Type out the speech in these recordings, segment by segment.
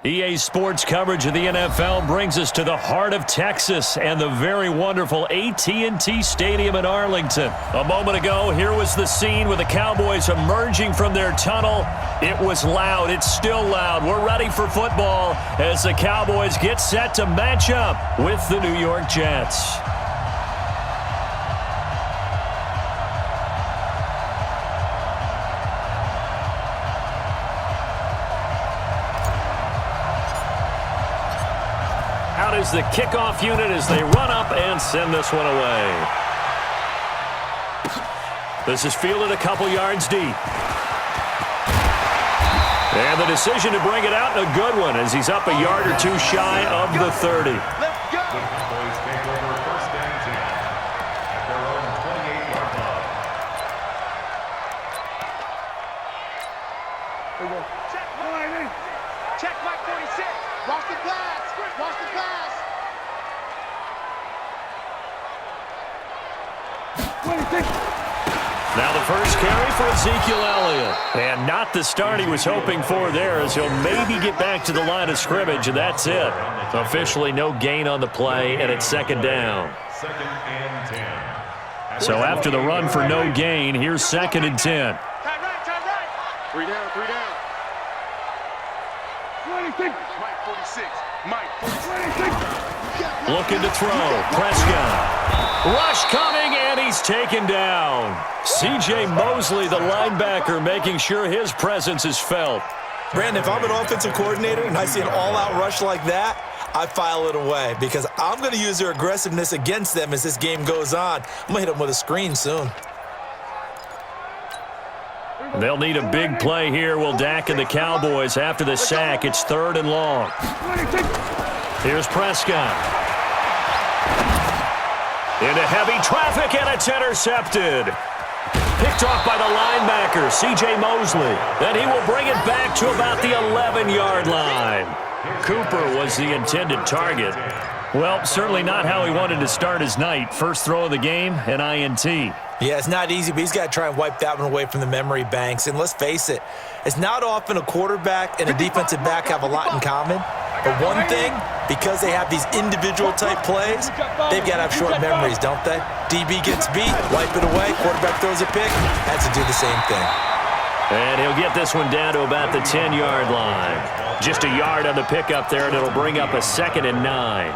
EA Sports coverage of the NFL brings us to the heart of Texas and the very wonderful AT&T Stadium in Arlington. A moment ago, here was the scene with the Cowboys emerging from their tunnel. It was loud. It's still loud. We're ready for football as the Cowboys get set to match up with the New York Jets. Out is the kickoff unit as they run up and send this one away. This is fielded a couple yards deep. And the decision to bring it out, a good one, as he's up a yard or two shy of the 30. Let's go. The Cowboys take over first and 10 at their own 28-yard line. Check, check, Mike 46. Watch the pass. Watch the pass. Now the first carry for Ezekiel Elliott. And not the start he was hoping for there, as he'll maybe get back to the line of scrimmage, and that's it. Officially no gain on the play, and it's second down. Second and 10. So after the run for no gain, here's second and 10. Time right. 3 down, 3 down. Mike 46. Mike 46. Looking to throw. Prescott. Rush coming, and he's taken down. C.J. Mosley, the linebacker, making sure his presence is felt. Brandon, if I'm an offensive coordinator and I see an all-out rush like that, I file it away because I'm going to use their aggressiveness against them as this game goes on. I'm going to hit them with a screen soon. They'll need a big play here, will Dak and the Cowboys after the sack. It's third and long. Here's Prescott. Into heavy traffic, and it's intercepted. Picked off by the linebacker, C.J. Mosley. Then he will bring it back to about the 11-yard line. Cooper was the intended target. Well, certainly not how he wanted to start his night. First throw of the game, an INT. Yeah, it's not easy, but he's got to try and wipe that one away from the memory banks. And let's face it, it's not often a quarterback and a defensive back have a lot in common. But one thing, because they have these individual type plays, they've got to have short memories, don't they? DB gets beat, wipe it away, quarterback throws a pick, has to do the same thing. And he'll get this one down to about the 10-yard line. Just a yard on the pickup there, and it'll bring up a second and 9.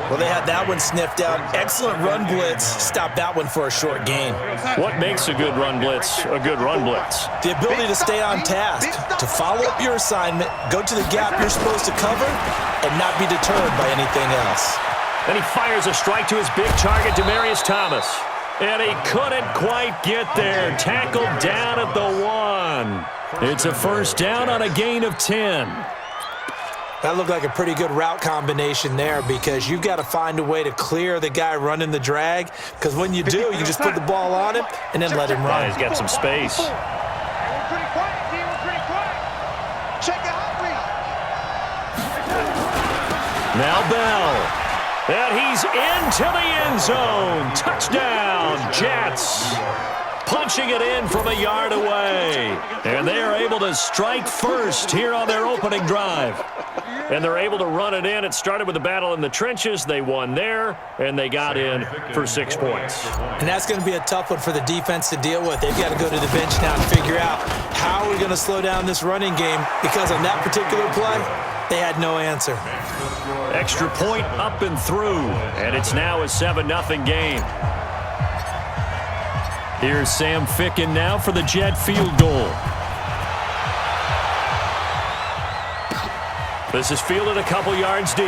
Well, they had that one sniffed out. Excellent run blitz. Stop that one for a short gain. What makes a good run blitz a good run blitz? The ability to stay on task, to follow up your assignment, go to the gap you're supposed to cover, and not be deterred by anything else. Then he fires a strike to his big target, Demaryius Thomas. And he couldn't quite get there. Tackled down at the 1. It's a first down on a gain of 10. That looked like a pretty good route combination there because you've got to find a way to clear the guy running the drag, because when you do, you just put the ball on him and then let him run. He's got some space. We're pretty quiet, team. We're pretty quiet. Check out read. Now Bell. And he's into the end zone. Touchdown, Jets. Punching it in from a yard away. And they are able to strike first here on their opening drive. And they're able to run it in. It started with a battle in the trenches. They won there, and they got in for 6 points. And that's going to be a tough one for the defense to deal with. They've got to go to the bench now and figure out how are we going to slow down this running game, because on that particular play, they had no answer. Extra point up and through, and it's now a 7-0 game. Here's Sam Ficken now for the Jet field goal. This is fielded a couple yards deep.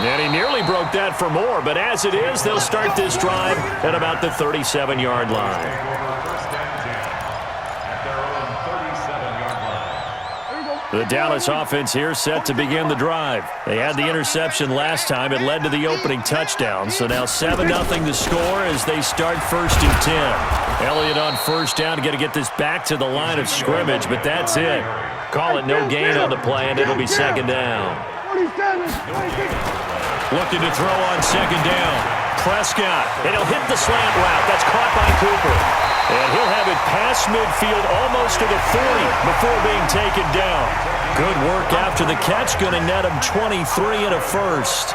And he nearly broke that for more, but as it is, they'll start this drive at about the 37-yard line. The Dallas offense here set to begin the drive. They had the interception last time. It led to the opening touchdown. So now 7-0 to score as they start first and 10. Elliott on first down. Got to get this back to the line of scrimmage, but that's it. Call it no gain on the play, and it'll be second down. Looking to throw on second down. Prescott, and he'll hit the slant route. That's caught by Cooper. And he'll have it past midfield almost to the 40 before being taken down. Good work after the catch. Going to net him 23 and a first.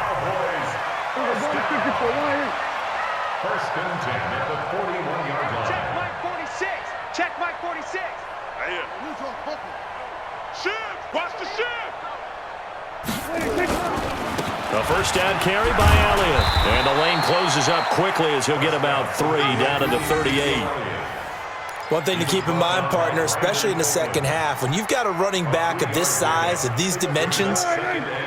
First and 10 at the 41-yard line. Check Mike 46. Check Mike 46. Shift. Watch the shift. A first down carry by Elliott. And the lane closes up quickly as he'll get about 3 down to the 38. One thing to keep in mind, partner, especially in the second half, when you've got a running back of this size, of these dimensions,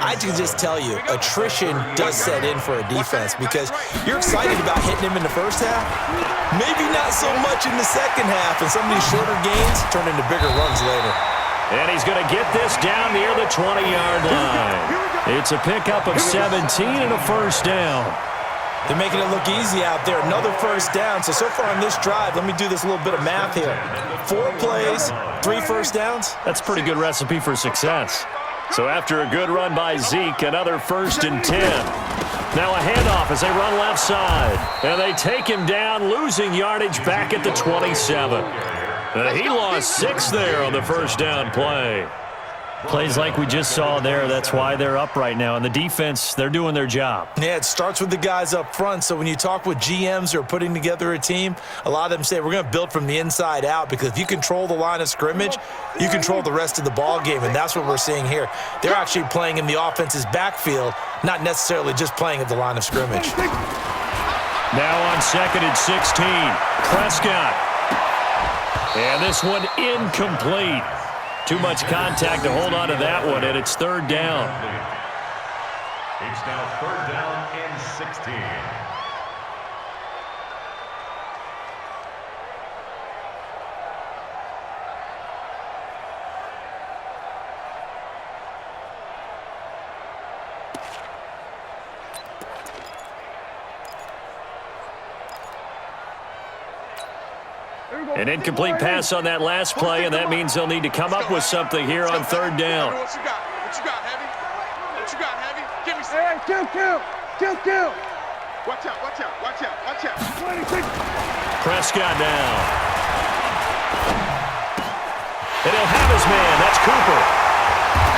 I can just tell you, attrition does set in for a defense because you're excited about hitting him in the first half, maybe not so much in the second half, and some of these shorter gains turn into bigger runs later. And he's going to get this down near the 20-yard line. It's a pickup of 17 and a first down. They're making it look easy out there. Another first down. So far on this drive, let me do this little bit of math here. 4 plays, 3 first downs. That's a pretty good recipe for success. So after a good run by Zeke, another first and 10. Now a handoff as they run left side. And they take him down, losing yardage back at the 27. He lost 6 there on the first down play. Plays like we just saw there, that's why they're up right now. And the defense, they're doing their job. Yeah, it starts with the guys up front. So when you talk with GMs who are putting together a team, a lot of them say we're going to build from the inside out because if you control the line of scrimmage, you control the rest of the ball game, and that's what we're seeing here. They're actually playing in the offense's backfield, not necessarily just playing at the line of scrimmage. Now on 2nd and 16, Prescott. And this one incomplete. Too much contact to hold on to that one, and it's 3rd down. It's now 3rd down and 16. An incomplete pass on that last play, and that means they'll need to come up with something here on 3rd down. What you got? What you got, Heavy? What you got, Heavy? Give me some. Hey, kill. Watch out, watch out, watch out, watch out. Prescott down. And he'll have his man. That's Cooper.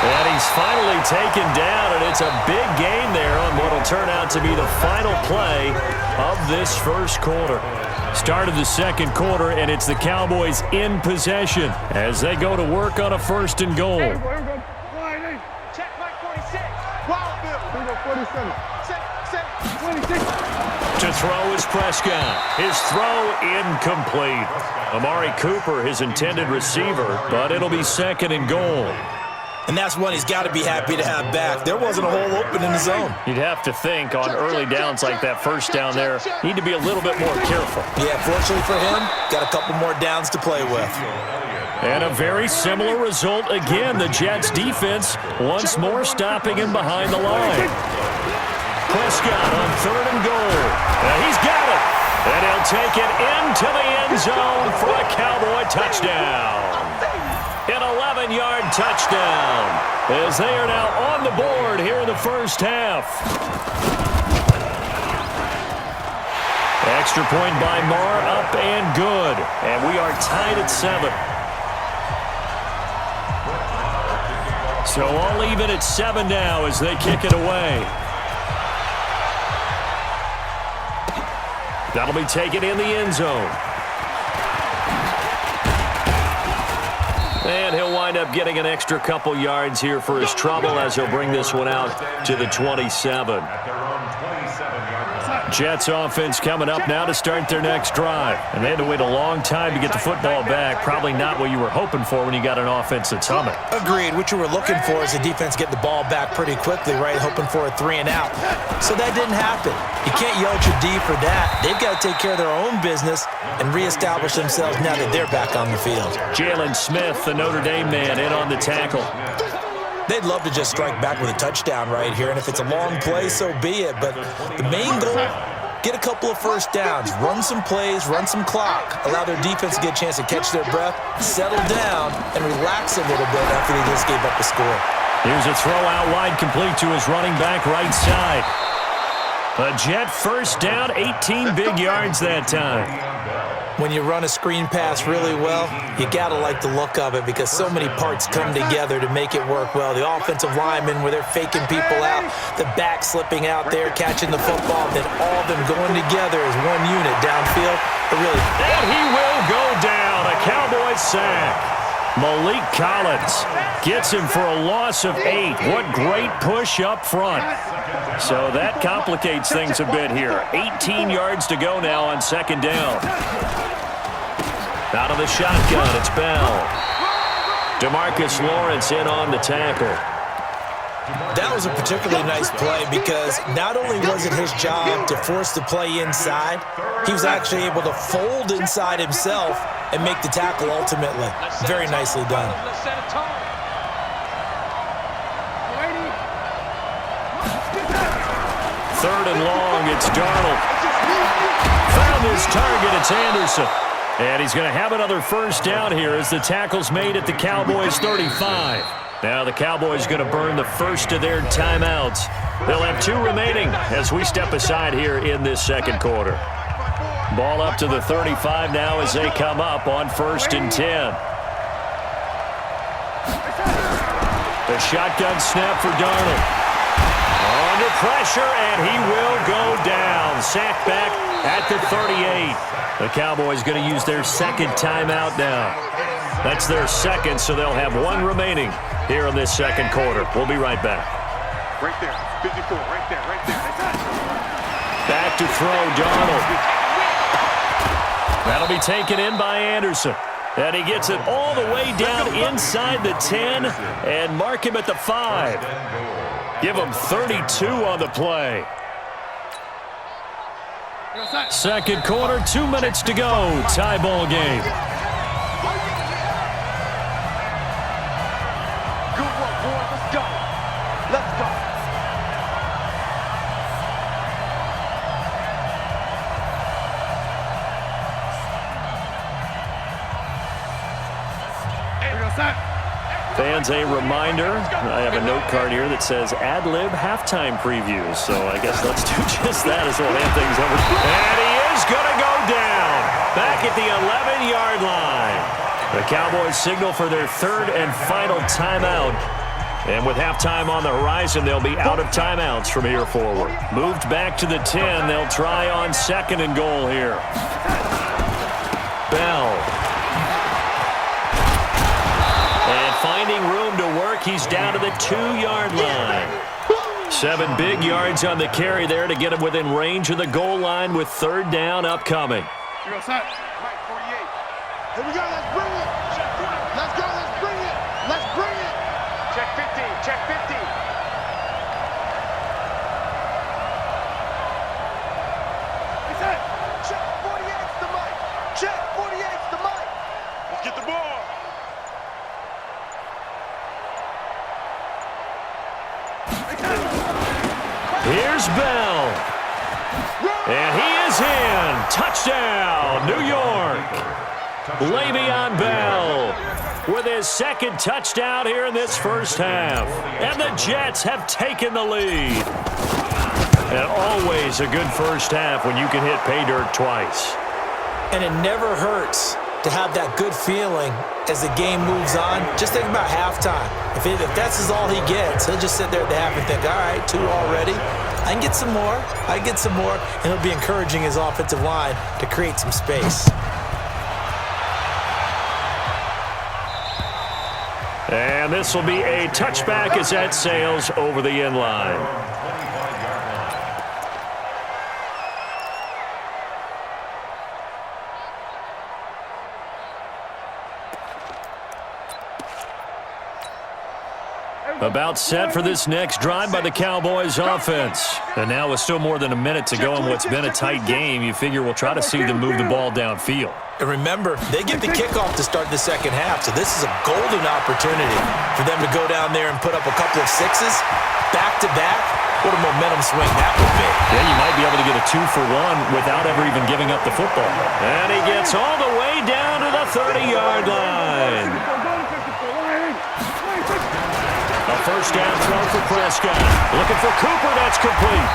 And he's finally taken down, and it's a big gain there on what will turn out to be the final play of this first quarter. Start of the second quarter, and it's the Cowboys in possession as they go to work on a 1st and goal. Check Mike 46. Wild Bill. 47. Set. 26. To throw is Prescott. His throw incomplete. Amari Cooper, his intended receiver, but it'll be 2nd and goal. And that's one he's got to be happy to have back. There wasn't a hole open in the zone. You'd have to think on early downs like that first down there, need to be a little bit more careful. Yeah, fortunately for him, got a couple more downs to play with. And a very similar result again. The Jets defense once more stopping him behind the line. Prescott on 3rd and goal. He's got it. And he'll take it into the end zone for a Cowboy touchdown. An 11-yard touchdown as they are now on the board here in the first half. Extra point by Marr, up and good. And we are tied at 7. So all even at 7 now as they kick it away. That'll be taken in the end zone. And he'll wind up getting an extra couple yards here for his trouble as he'll bring this one out to the 27. Jets offense coming up now to start their next drive. And they had to wait a long time to get the football back. Probably not what you were hoping for when you got an offense that's humming. Agreed. What you were looking for is the defense get the ball back pretty quickly, right? Hoping for a 3 and out. So that didn't happen. You can't yell at your D for that. They've got to take care of their own business and reestablish themselves now that they're back on the field. Jalen Smith, the Notre Dame man, in on the tackle. They'd love to just strike back with a touchdown right here, and if it's a long play, so be it. But the main goal, get a couple of first downs, run some plays, run some clock, allow their defense to get a chance to catch their breath, settle down, and relax a little bit after they just gave up the score. Here's a throw out wide complete to his running back right side. A Jet first down, 18 big yards that time. When you run a screen pass really well, you got to like the look of it because so many parts come together to make it work well. The offensive linemen, where they're faking people out, the back slipping out there, catching the football, then all of them going together as one unit downfield. And he will go down. A Cowboys sack. Malik Collins gets him for a loss of 8. What great push up front. So that complicates things a bit here. 18 yards to go now on second down. Out of the shotgun, it's Bell. DeMarcus Lawrence in on the tackle. That was a particularly nice play because not only was it his job to force the play inside, he was actually able to fold inside himself and make the tackle ultimately. Very nicely done. Third and long, it's Darnold. Found his target, it's Anderson. And he's going to have another first down here as the tackle's made at the Cowboys 35. Now the Cowboys going to burn the first of their timeouts. They'll have 2 remaining as we step aside here in this second quarter. Ball up to the 35 now as they come up on 1st and 10. The shotgun snap for Darnold. Under pressure, and he will go down. Sacked back at the 38. The Cowboys going to use their second timeout now. That's their second, so they'll have 1 remaining here in this second quarter. We'll be right back. Right there, 54, right there, right there. Back to throw, Darnold. That'll be taken in by Anderson. And he gets it all the way down inside the 10 and mark him at the 5. Give him 32 on the play. Second quarter, 2 minutes to go. Tie ball game. Good work, boy. Let's go. Let's go. Fans, a reminder, I have a note card here that says ad-lib halftime previews. So I guess let's do just that as we'll hand things over. And he is going to go down back at the 11-yard line. The Cowboys signal for their 3rd and final timeout. And with halftime on the horizon, they'll be out of timeouts from here forward. Moved back to the 10. They'll try on 2nd and goal here. Bell. And finding room to work, he's down to the 2-yard line. 7 big yards on the carry there to get him within range of the goal line with 3rd down upcoming. Here we go, 48. Here we go, let's bring it. Let's go, let's bring it. Let's bring it. Check 50, check 50. Check 48's the mic. Check 48's the mic. Let's get the ball. Here's Bell. And he is in. Touchdown, New York. Le'Veon Bell with his 2nd touchdown here in this first half. And the Jets have taken the lead. And always a good first half when you can hit pay dirt twice. And it never hurts to have that good feeling as the game moves on. Just think about halftime. If that's all he gets, he'll just sit there at the half and think, all right, 2 already. I can get some more. I can get some more. And he'll be encouraging his offensive line to create some space. And this will be a touchback as that sails over the end line. About set for this next drive by the Cowboys offense. And now with still more than a minute to go in what's been a tight game, you figure we'll try to see them move the ball downfield. And remember, they get the kickoff to start the second half, so this is a golden opportunity for them to go down there and put up a couple of 6s back-to-back. What a momentum swing that would be. Yeah, you might be able to get a 2-for-1 without ever even giving up the football. And he gets all the way down to the 30-yard line. A first down throw for Prescott. Looking for Cooper, that's complete.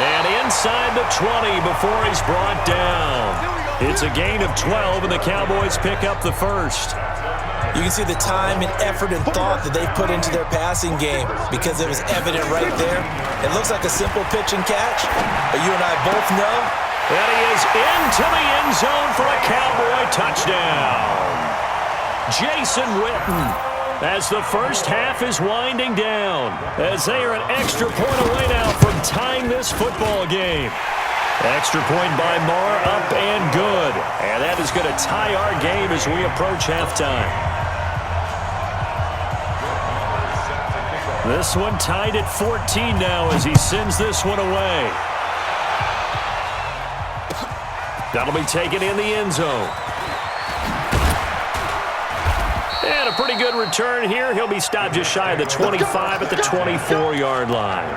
And inside the 20 before he's brought down. It's a gain of 12, and the Cowboys pick up the first. You can see the time and effort and thought that they've put into their passing game because it was evident right there. It looks like a simple pitch and catch, but you and I both know that he is into the end zone for a Cowboy touchdown. Jason Witten, as the first half is winding down, as they are an extra point away now from tying this football game. Extra point by Marr, up and good. And that is going to tie our game as we approach halftime. This one tied at 14 now as he sends this one away. That'll be taken in the end zone. And a pretty good return here. He'll be stopped just shy of the 25 at the 24-yard line.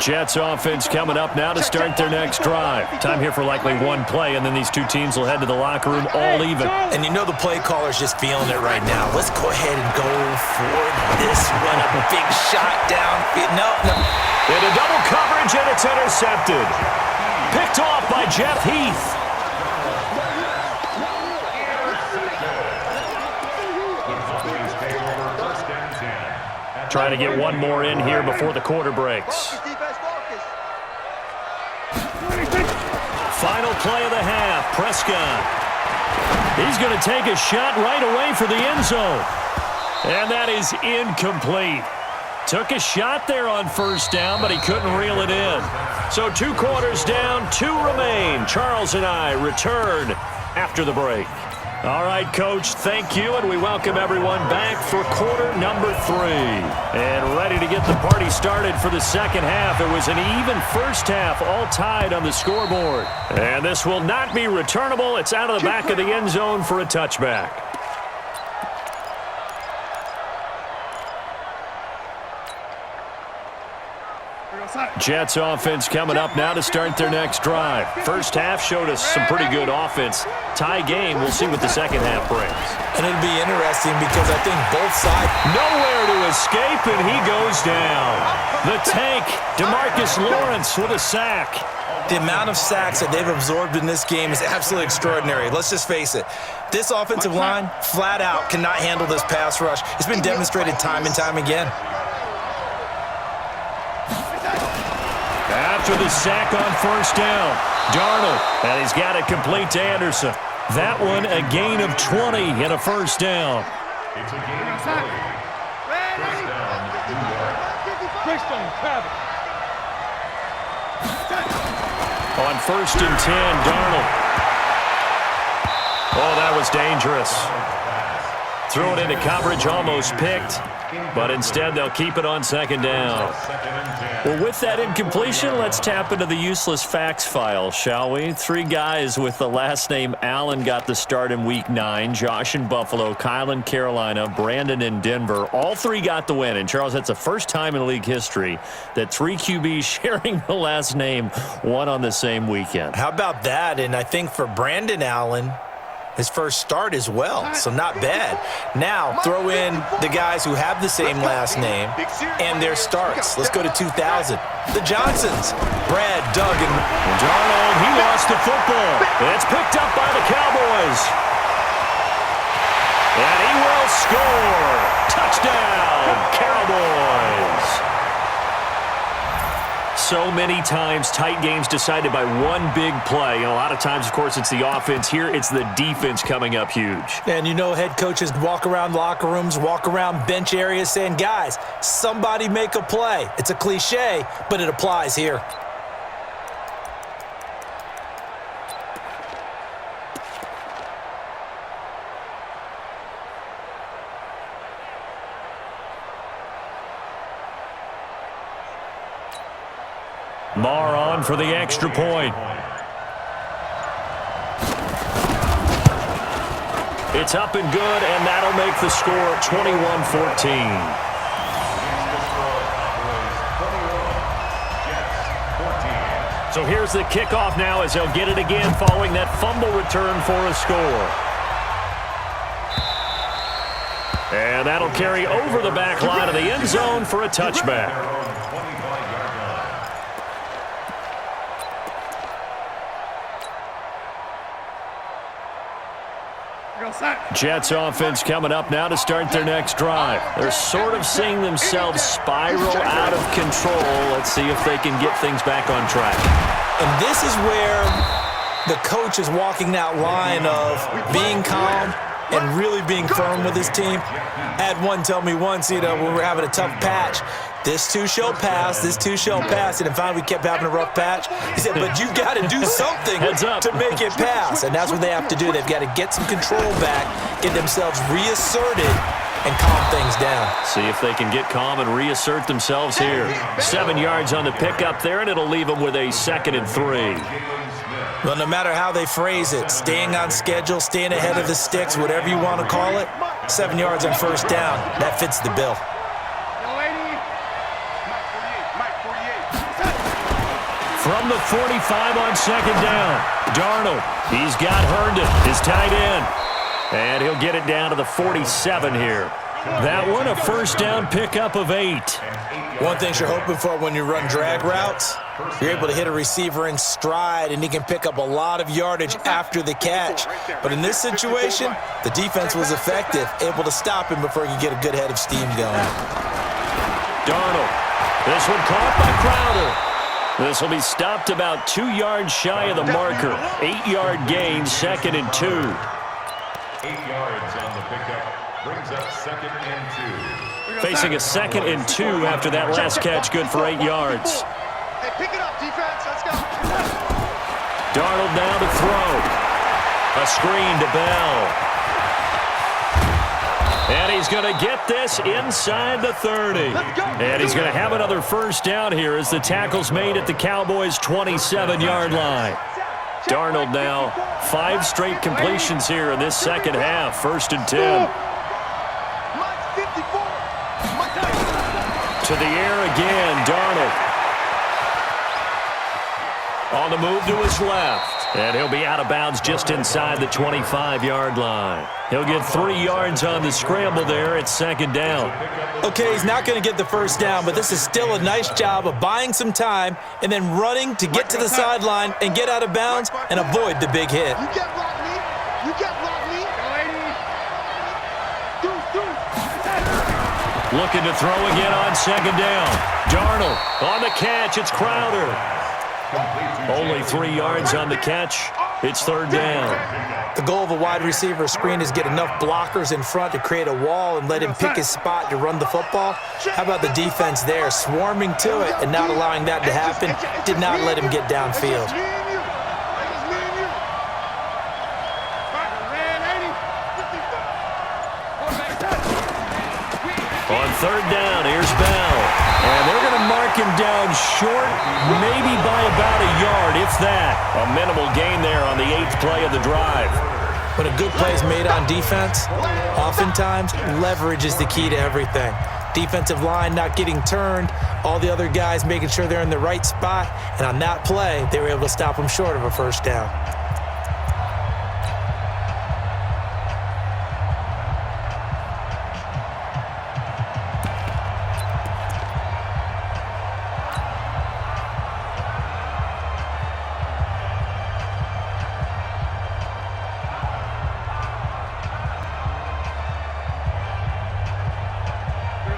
Jets offense coming up now to start their next drive. Time here for likely one play, and then these two teams will head to the locker room all even. And you know the play caller's just feeling it right now. Let's go ahead and go for this one. A big shot down. No. Into double coverage, and it's intercepted. Picked off by Jeff Heath. Trying to get one more in here before the quarter breaks. Final play of the half, Prescott. He's going to take a shot right away for the end zone. And that is incomplete. Took a shot there on first down, but he couldn't reel it in. So 2 quarters down, 2 remain. Charles and I return after the break. All right, Coach, thank you, and we welcome everyone back for quarter number 3. And ready to get the party started for the second half. It was an even first half, all tied on the scoreboard. And this will not be returnable. It's out of the back of the end zone for a touchback. Jets offense coming up now to start their next drive. First half showed us some pretty good offense. Tie game, we'll see what the second half brings. And it'll be interesting because I think both sides... Nowhere to escape, and he goes down. The tank, DeMarcus Lawrence with a sack. The amount of sacks that they've absorbed in this game is absolutely extraordinary. Let's just face it. This offensive line, flat out, cannot handle this pass rush. It's been demonstrated time and time again. After the sack on first down, Darnold, and he's got it complete to Anderson. That one a gain of 20 and a first down. It's a gain of 20. First down, New York. On first and 10, Darnold. Oh, that was dangerous. Threw it into coverage, almost picked, but instead they'll keep it on second down. Well, with that incompletion, let's tap into the useless facts file, shall we? 3 guys with the last name Allen got the start in Week 9. Josh in Buffalo, Kyle in Carolina, Brandon in Denver. All 3 got the win. And, Charles, that's the first time in league history that 3 QBs sharing the last name won on the same weekend. How about that? And I think for Brandon Allen, his first start as well, so not bad. Now, throw in the guys who have the same last name and their starts. Let's go to 2000. The Johnsons, Brad, Doug, and Darnold, he lost the football. It's picked up by the Cowboys. And he will score. Touchdown, Cowboys. So many times, tight games decided by one big play. And a lot of times, of course, it's the offense. Here, it's the defense coming up huge. And you know head coaches walk around locker rooms, walk around bench areas saying, guys, somebody make a play. It's a cliche, but it applies here. Marr on for the extra point. It's up and good, and that'll make the score 21-14. So here's the kickoff now as they'll get it again following that fumble return for a score. And that'll carry over the back line of the end zone for a touchback. Jets offense coming up now to start their next drive. They're sort of seeing themselves spiral out of control. Let's see if they can get things back on track. And this is where the coach is walking that line of being calm and really being firm with his team. I had one tell me once, when we were having a tough patch, this too shall pass, this too shall pass. And finally we kept having a rough patch. He said, but you got to do something to make it pass. And that's what they have to do. They've got to get some control back, get themselves reasserted, and calm things down. See if they can get calm and reassert themselves here. 7 yards on the pickup there, and it'll leave them with a 2nd and 3. Well, no matter how they phrase it, staying on schedule, staying ahead of the sticks, whatever you want to call it, 7 yards on first down, that fits the bill. From the 45 on 2nd down, Darnold, he's got Herndon, his tight end. And he'll get it down to the 47 here. That one, a first down pickup of 8. One thing you're hoping for when you run drag routes, you're able to hit a receiver in stride, and he can pick up a lot of yardage after the catch. But in this situation, the defense was effective, able to stop him before he could get a good head of steam going. Darnold, this one caught by Crowder. This will be stopped about 2 yards shy of the marker. 8-yard gain, 2nd and 2. 8 yards on the pickup. Brings up 2nd and 2. Facing a 2nd and 2 after that last catch, good for 8 yards. Hey, pick it up, defense. Let's go. Darnold now to throw. A screen to Bell. And he's going to get this inside the 30. And he's going to have another first down here as the tackle's made at the Cowboys' 27-yard line. Darnold now 5 straight completions here in this second half. 1st and 10. To the air again, Darnold. On the move to his left. And he'll be out of bounds just inside the 25-yard line. He'll get 3 yards on the scramble there at 2nd down. Okay, he's not going to get the first down, but this is still a nice job of buying some time and then running to get to the sideline and get out of bounds and avoid the big hit. You get block me. You get block me. Looking to throw again on 2nd down. Darnold on the catch. It's Crowder. Only 3 yards on the catch. It's 3rd down. The goal of a wide receiver screen is get enough blockers in front to create a wall and let him pick his spot to run the football. How about the defense there, swarming to it and not allowing that to happen? Did not let him get downfield. On 3rd down, here's Bell. And they're going to mark him down short, maybe by about a yard, if that. A minimal gain there on the 8th play of the drive. When a good play is made on defense, oftentimes leverage is the key to everything. Defensive line not getting turned, all the other guys making sure they're in the right spot, and on that play, they were able to stop him short of a first down.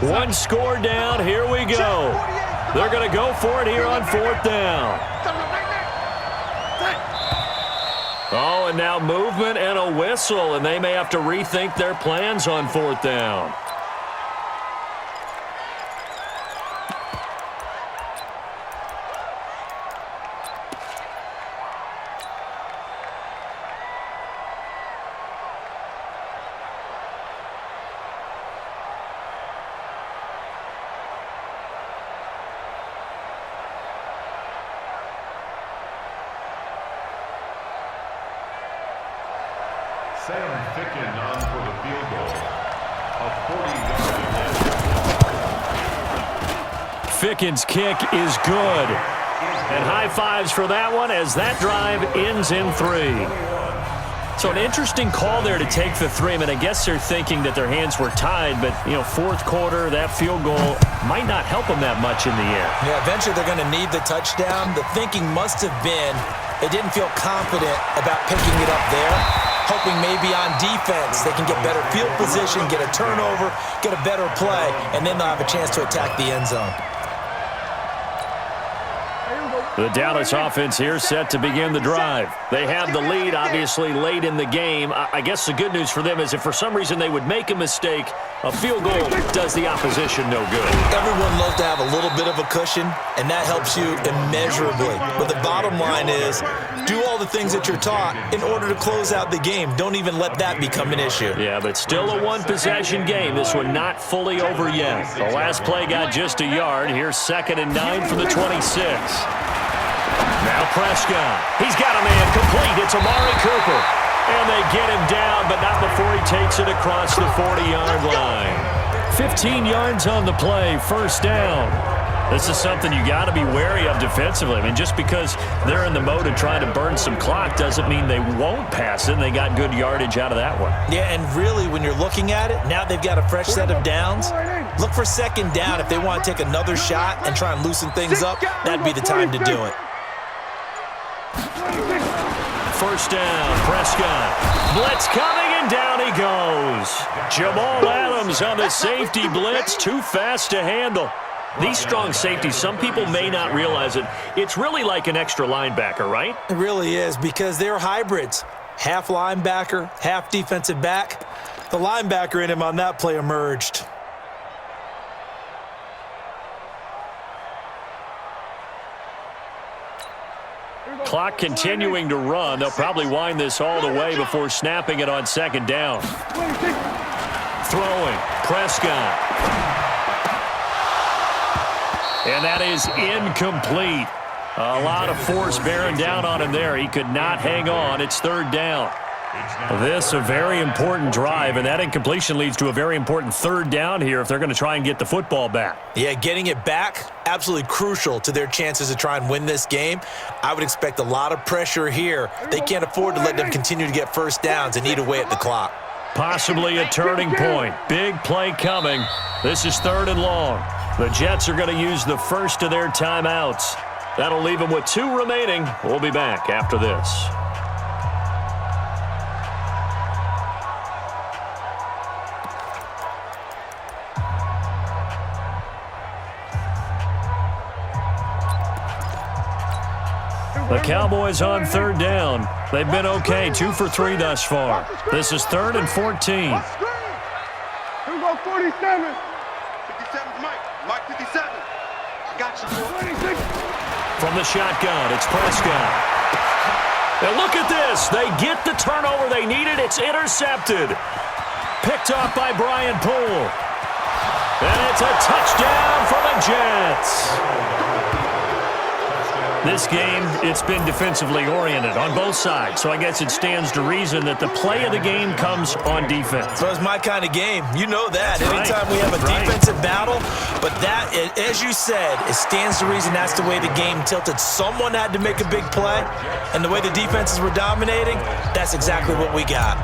One score down. Here we go. They're going to go for it here on 4th down. Oh, and now movement and a whistle, and they may have to rethink their plans on 4th down. Sam Ficken on for the field goal. A 40-yard. Ficken's kick is good. And high fives for that one as that drive ends in 3. So an interesting call there to take the 3. I mean, I guess they're thinking that their hands were tied, but, 4th quarter, that field goal might not help them that much in the end. Yeah, eventually they're going to need the touchdown. The thinking must have been they didn't feel confident about picking it up there. hoping maybe on defense they can get better field position, get a turnover, get a better play, and then they'll have a chance to attack the end zone. The Dallas offense here set to begin the drive. They have the lead, obviously, late in the game. I guess the good news for them is if for some reason they would make a mistake, a field goal does the opposition no good. Everyone loves to have a little bit of a cushion, and that helps you immeasurably. But the bottom line is, do all the things that you're taught in order to close out the game. Don't even let that become an issue. Yeah, but still a one-possession game. This one not fully over yet. The last play got just a yard. Here's 2nd and 9 from the 26. Now Prescott. He's got a man complete. It's Amari Cooper. And they get him down, but not before he takes it across the 40-yard line. 15 yards on the play, first down. This is something you got to be wary of defensively. I mean, just because they're in the mode of trying to burn some clock doesn't mean they won't pass it, and they got good yardage out of that one. Yeah, and really, when you're looking at it, now they've got a fresh set of downs. Look for 2nd down. If they want to take another shot and try and loosen things up, that'd be the time to do it. First down, Prescott. Blitz coming, and down he goes. Jamal Adams on the safety blitz, too fast to handle. These strong safeties, some people may not realize it. It's really like an extra linebacker, right? It really is, because they're hybrids. Half linebacker, half defensive back. The linebacker in him on that play emerged. Clock continuing to run. They'll probably wind this all the way before snapping it on 2nd down. Throwing, Prescott. And that is incomplete. A lot of force bearing down on him there. He could not hang on. It's 3rd down. This a very important drive, and that incompletion leads to a very important 3rd down here if they're going to try and get the football back. Yeah, getting it back, absolutely crucial to their chances to try and win this game. I would expect a lot of pressure here. They can't afford to let them continue to get first downs and eat away at the clock. Possibly a turning point. Big play coming. This is 3rd and long. The Jets are going to use the first of their timeouts. That'll leave them with 2 remaining. We'll be back after this. The Cowboys on 3rd down. They've been okay, 2 for 3 thus far. This is 3rd and 14. Here we go, 47. 57's Mike. Mike 57. I got you. 26. From the shotgun, it's Prescott. Now look at this. They get the turnover they needed. It's intercepted. Picked off by Brian Poole. And it's a touchdown for the Jets. This game, it's been defensively oriented on both sides, so I guess it stands to reason that the play of the game comes on defense. So it's my kind of game. You know that. That's Anytime right. we have a defensive battle, but that, as you said, it stands to reason that's the way the game tilted. Someone had to make a big play, and the way the defenses were dominating, that's exactly what we got.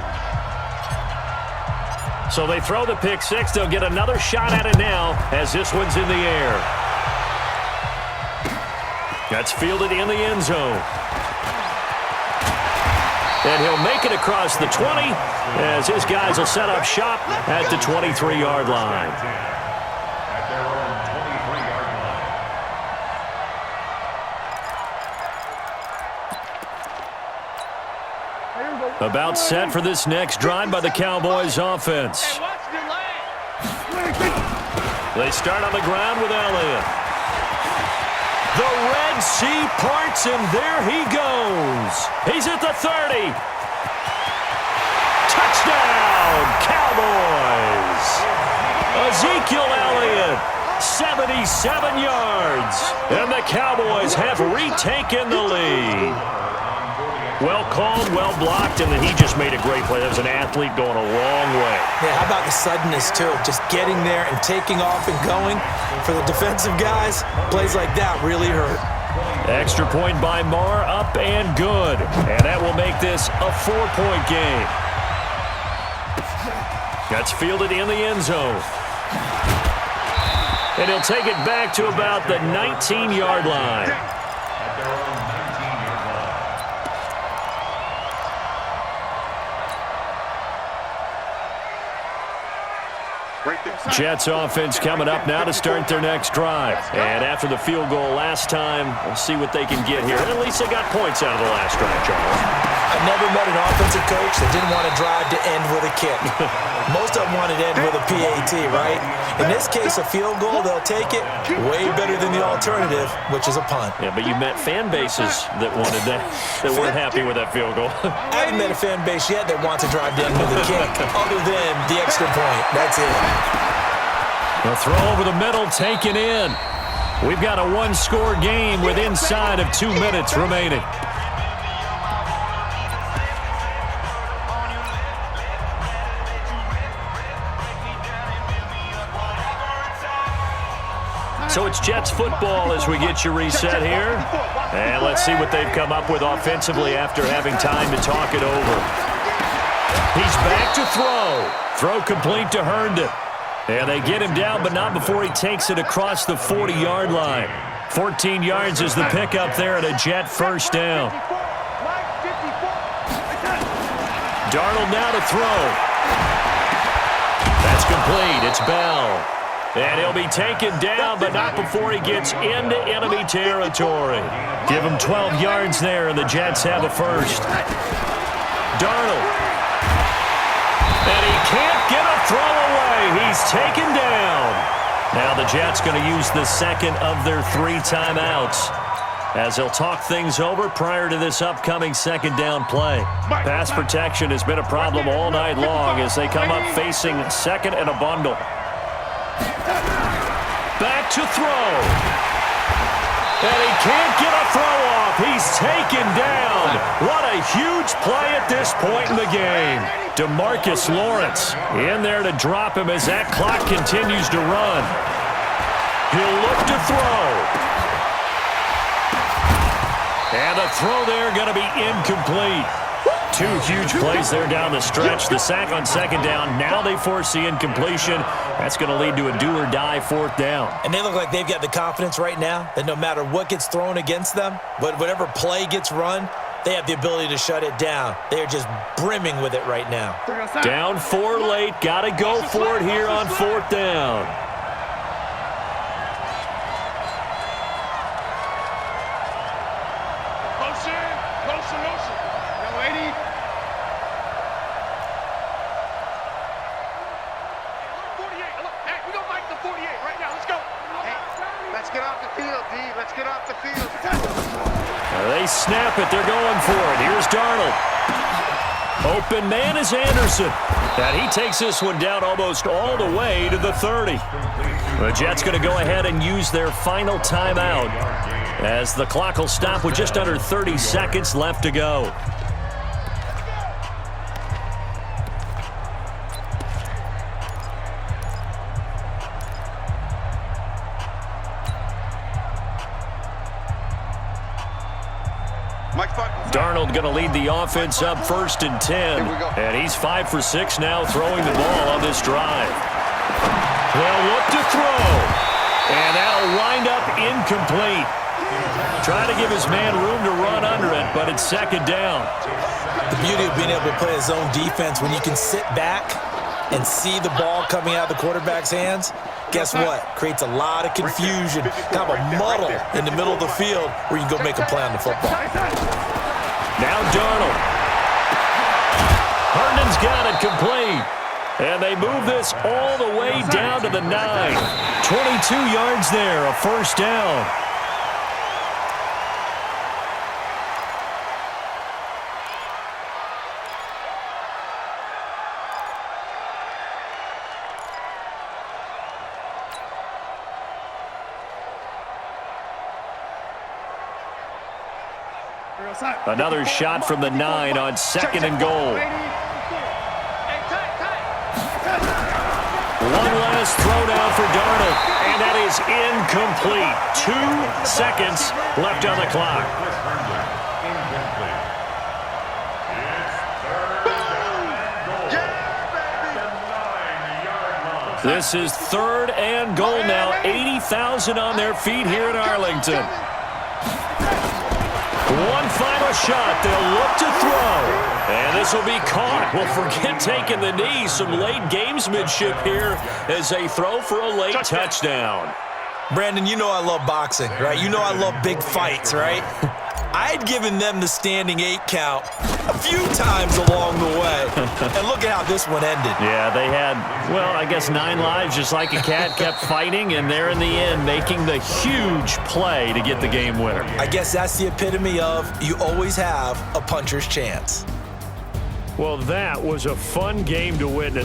So they throw the pick 6. They'll get another shot at it now as this one's in the air. That's fielded in the end zone. And he'll make it across the 20 as his guys will set up shop at the 23-yard line. At their own 23-yard line. About set for this next drive by the Cowboys offense. They start on the ground with Elliott. The Red Sea parts, and there he goes. He's at the 30. Touchdown, Cowboys. Ezekiel Elliott, 77 yards. And the Cowboys have retaken the lead. Well called, well blocked, and then he just made a great play. That was an athlete going a long way. Yeah, how about the suddenness, too? Just getting there and taking off and going. For the defensive guys, plays like that really hurt. Extra point by Marr, up and good. And that will make this a 4-point game. That's fielded in the end zone. And he'll take it back to about the 19-yard line. Jets offense coming up now to start their next drive. And after the field goal last time, we'll see what they can get here. And at least they got points out of the last drive, Charles. I've never met an offensive coach that didn't want to drive to end with a kick. Most of them wanted to end with a PAT, right? In this case, a field goal, they'll take it way better than the alternative, which is a punt. Yeah, but you met fan bases that wanted that, that weren't happy with that field goal. I haven't met a fan base yet that wants to drive to end with a kick, other than the extra point. That's it. The throw over the middle taken in. We've got a one-score game with inside of 2 minutes remaining. So it's Jets football as we get you reset here. And let's see what they've come up with offensively after having time to talk it over. He's back to throw. Throw complete to Herndon. And they get him down, but not before he takes it across the 40-yard line. 14 yards is the pickup there at a Jet first down. Darnold now to throw. That's complete. It's Bell. And he'll be taken down, but not before he gets into enemy territory. Give him 12 yards there, and the Jets have a first. Darnold. And he can't get a throw away. He's taken down. Now the Jets going to use the second of their 3 timeouts as they'll talk things over prior to this upcoming second down play. Pass protection has been a problem all night long as they come up facing second and a bundle. Back to throw. And he can't get a throw off. He's taken down. What a huge play at this point in the game. DeMarcus Lawrence in there to drop him as that clock continues to run. He'll look to throw. And the throw there going to be incomplete. 2 huge plays there down the stretch. The sack on second down. Now they force the incompletion. That's going to lead to a do-or-die 4th down. And they look like they've got the confidence right now that no matter what gets thrown against them, but whatever play gets run, they have the ability to shut it down. They're just brimming with it right now. Down 4 late. Got to go for it here on 4th down. They snap it. They're going for it. Here's Darnold. Open man is Anderson. And he takes this one down almost all the way to the 30. The Jets going to go ahead and use their final timeout as the clock will stop with just under 30 seconds left to go. Darnold going to lead the offense up 1st and 10. And he's 5 for 6 now throwing the ball on this drive. They'll look to throw. And that'll wind up incomplete. Trying to give his man room to run under it, but it's second down. The beauty of being able to play a zone defense when you can sit back and see the ball coming out of the quarterback's hands, guess what? Creates a lot of confusion, kind of a muddle in the middle of the field where you can go make a play on the football. Now Darnold. Herndon's got it complete. And they move this all the way down to the 9. 22 yards there, a first down. Another shot from the 9 on 2nd and goal. One last throw down for Darnold, and that is incomplete. 2 seconds left on the clock. This is 3rd and goal now. 80,000 on their feet here in Arlington. One final shot. They'll look to throw. And this will be caught. Well, forget taking the knee. Some late gamesmanship here as they throw for a late touchdown. Brandon, you know I love boxing, right? You know I love big fights, right? I had given them the standing 8 count a few times along the way. And look at how this one ended. Yeah, they had, well, I guess 9 lives, just like a cat, kept fighting, and they're in the end making the huge play to get the game winner. I guess that's the epitome of you always have a puncher's chance. Well, that was a fun game to witness.